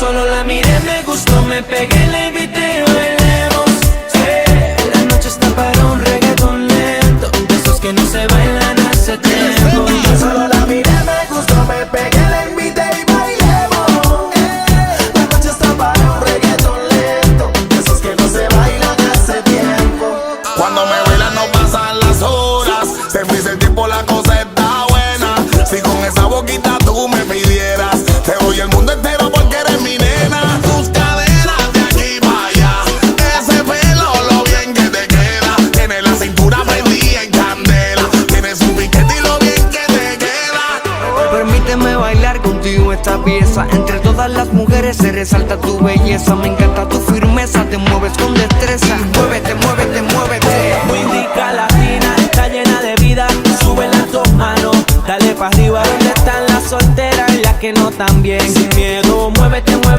Solo la miré, me gustó, me pegué, la invité y bailemos. La noche está para un reggaetón lento, de esos que no se bailan hace tiempo. Solo la miré, me gustó, me pegué, la invité y bailemos. La noche está para un reggaetón lento, de esos que no se bailan hace tiempo. Cuando me bailan no pasan las horas, se me dice el tiempo, la cosa está buena. Si con esa boquita tú me pidieras, te doy el mundo entero porque eres mi nena. Tus caderas de aquí para allá, ese pelo lo bien que te queda. Tienes la cintura prendida en candela, tienes un piquete y lo bien que te queda. Permíteme bailar contigo esta pieza. Entre todas las mujeres se resalta tu belleza. Me encanta tu firmeza, te mueves con destreza. Muévete, muévete, muévete. Muy rica latina, está llena de vida. Sube las dos manos, dale pa' arriba. ¿Dónde están las solteras y las que no tan bien? Sin miedo, muévete, muévete.